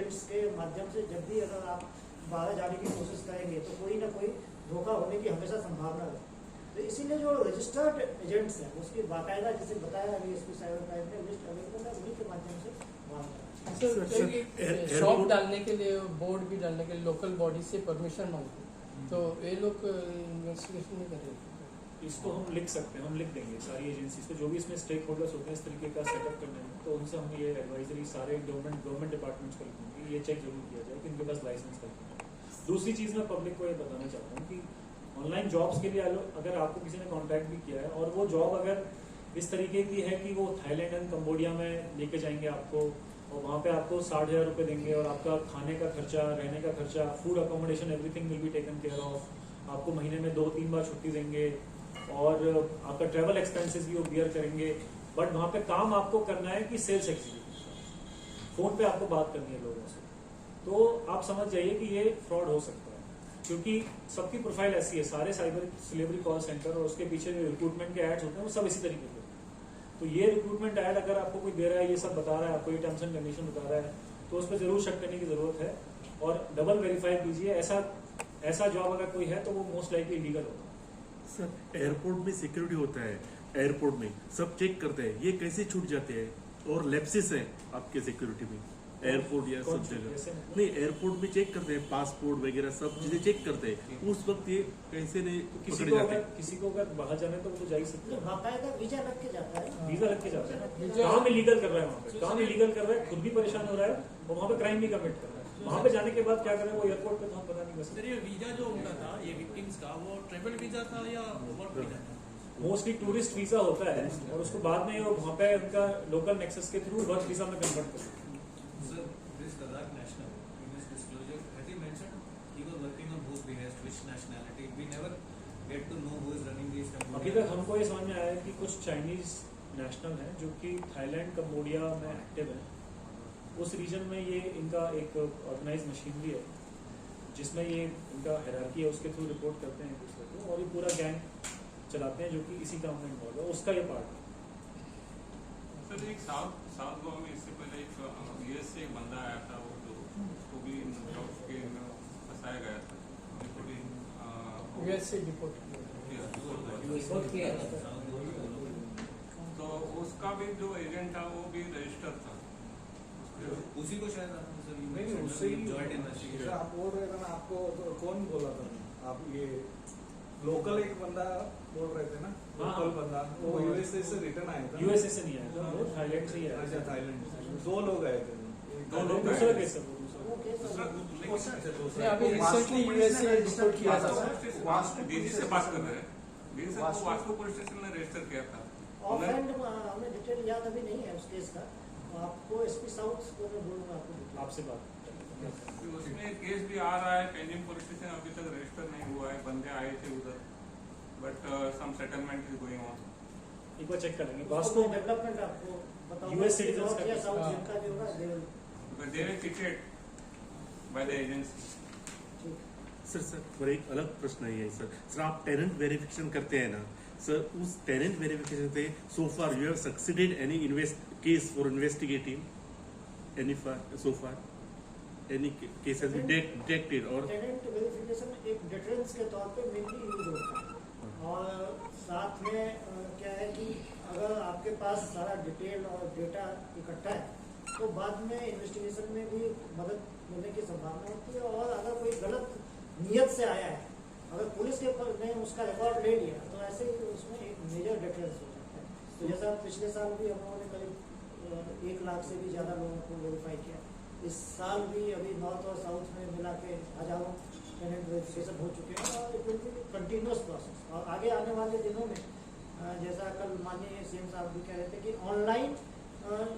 Agents के माध्यम से जब भी अगर आप बाहर जाने की कोशिश करेंगे तो कोई ना कोई धोखा होने की हमेशा संभावना है। तो इसीलिए जो रजिस्टर्ड एजेंट्स हैं उसकी बाकायदा जैसे बताया अभी इसकी साइबर क्राइम में लिस्ट अवेलेबल है, उन्हीं के माध्यम से वहाँ शॉप डालने के लिए, बोर्ड भी डालने के लिए लोकल बॉडी से परमिशन मांगते हैं, तो ये लोग इन्वेस्टिगेशन नहीं कर रहे। इसको हम लिख सकते हैं, हम लिख देंगे सारी एजेंसीज को जो भी इसमें स्टेक होल्डर्स होते हैं इस तरीके का सेटअप करने में, तो उनसे हम ये एडवाइजरी सारे गवर्नमेंट डिपार्टमेंट्स को लिखेंगे, ये चेक जरूर किया जाए कि इनके पास लाइसेंस है। दूसरी चीज़ मैं पब्लिक को ये बताना चाहता हूँ कि ऑनलाइन जॉब्स के लिए अगर आपको किसी ने कॉन्टैक्ट भी किया है और वो जॉब अगर इस तरीके की है कि वो थाईलैंड एंड कम्बोडिया में लेके जाएंगे आपको और वहाँ पे आपको 60,000 रुपये देंगे और आपका खाने का खर्चा, रहने का खर्चा, food accommodation everything will be taken care of, आपको महीने में 2-3 बार छुट्टी देंगे और आपका ट्रैवल एक्सपेंसेस भी वो बियर करेंगे, बट वहाँ पे काम आपको करना है कि सेल्स एग्जीक्यूटिव, फोन पे आपको बात करनी है लोगों से, तो आप समझ जाइए कि ये फ्रॉड हो सकता है क्योंकि सबकी प्रोफाइल ऐसी है, सारे साइबर सिलेबरी कॉल सेंटर और उसके पीछे जो रिक्रूटमेंट के एड्स होते हैं वो सब इसी तरीके के। तो ये रिक्रूटमेंट ऐड अगर आपको कोई दे रहा है, ये सब बता रहा है, आपको ये टर्म्स एंड कंडीशन बता रहा है, तो उस पर जरूर शक करने की जरूरत है और डबल वेरीफाई कीजिए। ऐसा जॉब अगर कोई है तो वो मोस्ट लाइकली लीगल होगा। सर एयरपोर्ट में सिक्योरिटी होता है, एयरपोर्ट में सब चेक करते हैं, ये कैसे छूट जाते हैं और लैप्सेस है आपके सिक्योरिटी में एयरपोर्ट या सब जगह नहीं, एयरपोर्ट में चेक करते हैं पासपोर्ट वगैरह सब चीजें चेक करते हैं, उस वक्त ये कैसे नहीं पकड़े जाते हैं? किसी को अगर बाहर जाना है तो वो तो जा ही सकते हैं, बाकायदा वीजा लग के जाता है, वीजा लग के जाता है, काम इलीगल कर रहा है वहाँ पे, काम इलीगल कर रहा है, खुद भी परेशान हो रहा है और वहाँ पे क्राइम भी कमिट कर रहा है। वहाँ पे जाने के बाद क्या करें वो एयरपोर्ट पे तो हम पता नहीं कर सकते। सर ये वीजा जो उनका था, ये विक्टिम्स का, वो ट्रेवल वीजा था या वर्क वीजा था? मोस्टली टूरिस्ट वीजा होता है और उसको बाद में वहाँ पे उनका लोकल नेक्सस के थ्रू वर्क वीजा में कन्वर्ट कर सकते हैं। Ladakh national, in his disclosure, has he mentioned he was working on whose behest, which nationality? We never get to know who is running these companies. अभी तक हमको ये समझ में आया है कि कुछ चाइनीज नेशनल हैं जो कि थाईलैंड, कंबोडिया में एक्टिव हैं। उस रीजन में ये इनका एक ऑर्गेनाइज मशीनरी है जिसमें ये इनका हायरार्की है, उसके थ्रू रिपोर्ट करते हैं एक दूसरे को और ये पूरा गैंग चलाते हैं जो कि इसी काम में इन्वॉल्व है, उसका ये पार्ट है। सर एक साउथ गोवा में इससे पहले एक यूएस से एक बंदा आया था, वो जो उसको भी जॉब्स के फंसाया गया था, उनको भी यूएस से डिपोर्ट किया। तो उसका भी जो एजेंट था वो भी रजिस्टर था, उसी को शायद नहीं उससे ही आप बोल रहे थे ना, आपको तो कौन बोला था? आप ये लोकल एक बंदा बोल रहे थे ना, लोकल बंदा वो यूएसए से रिटर्न आया था। यूएसए से नहीं आया था, वो थाईलैंड से ही आया। अच्छा थाईलैंड से 2 लोग आए थे। दो लोग दूसरा केस है अभी रिसेंटली यूएसए डिपोर्ट किया था। डीजी से बात कर रहे हैं, डीजी से वो वास्को पुलिस स्टेशन में रजिस्टर किया था। ऑफहैंड हमें डिटेल याद अभी नहीं है उस केस का, आपको एसपी साउथ को मैं बोलूँगा आपसे बात। उसमें केस भी आ रहा है, पेंडिंग पुलिस स्टेशन अभी तक रजिस्टर नहीं हुआ है, बंदे आए थे उधर, but some settlement is going on. एक बार चेक करेंगे वास्को डेवलपमेंट आपको बताऊं, यूएस सिटीजन्स का साउथ जिनका जो होगा they will ticket by the agency. Sir पर एक अलग प्रश्न है सर, आप टेनेंट वेरिफिकेशन करते हैं ना सर, उस टेनेंट वेरिफिकेशन से so far you have succeeded any case for investigating any so far any case has been detected? और टेनेंट वेरिफिकेशन एक डिटेल्स के तौर पे मेनली यूज होता है और साथ में क्या है कि अगर आपके पास सारा डिटेल और डेटा इकट्ठा है तो बाद में इन्वेस्टिगेशन में भी मदद मिलने की संभावना होती है। और अगर कोई गलत नियत से आया है, अगर पुलिस के ने उसका रिकॉर्ड ले लिया तो ऐसे ही उसमें एक मेजर डिफरेंस हो जाता है। तो जैसा पिछले साल भी हम लोगों ने करीब 1 लाख से भी ज़्यादा लोगों को वेरीफाई किया, इस साल भी अभी नॉर्थ और साउथ में मिला के हजारों टेनेंट वेरिफिकेशन हो चुके हैं और it will be continuous process. और आगे आने वाले दिनों में जैसा कल माननीय सीएम साहब भी कह रहे थे कि ऑनलाइन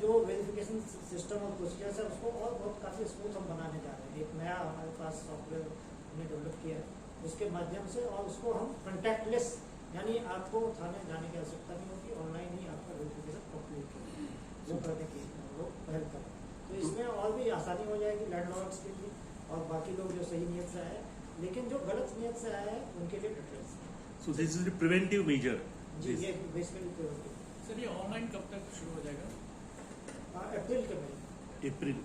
जो वेरिफिकेशन सिस्टम और प्रोसीजर्स है उसको और बहुत काफ़ी स्मूथ हम बनाने जा रहे हैं। एक नया हमारे पास सॉफ्टवेयर हमने डेवलप किया है उसके माध्यम से, और उसको हम कॉन्टैक्टलेस, यानी आपको थाने जाने की आवश्यकता नहीं होगी, ऑनलाइन ही आपका वेरिफिकेशन कंप्लीट वो करने की वो पहल करें। तो इसमें और भी आसानी हो जाएगी लैंडलॉर्ड्स के लिए और बाकी लोग जो सही नियत से आए, लेकिन जो गलत नियत से आया है उनके लिए details. So this is preventive measure. जी ये बेसिकली प्रिवेंटिव। सर ये ऑनलाइन कब तक शुरू हो जाएगा? अप्रैल के महीने। अप्रैल